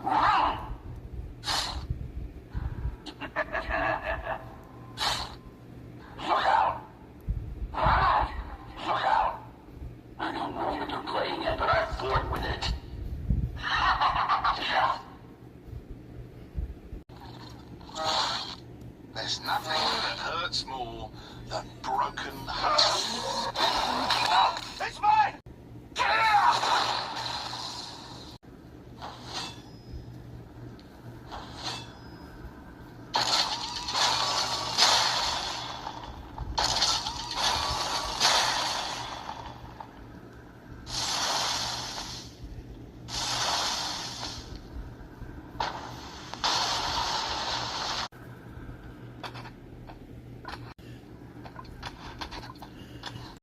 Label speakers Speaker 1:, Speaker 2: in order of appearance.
Speaker 1: Look out! Look out! I don't know what you're playing at, but I'm bored with it. There's nothing that hurts more than broken hearts.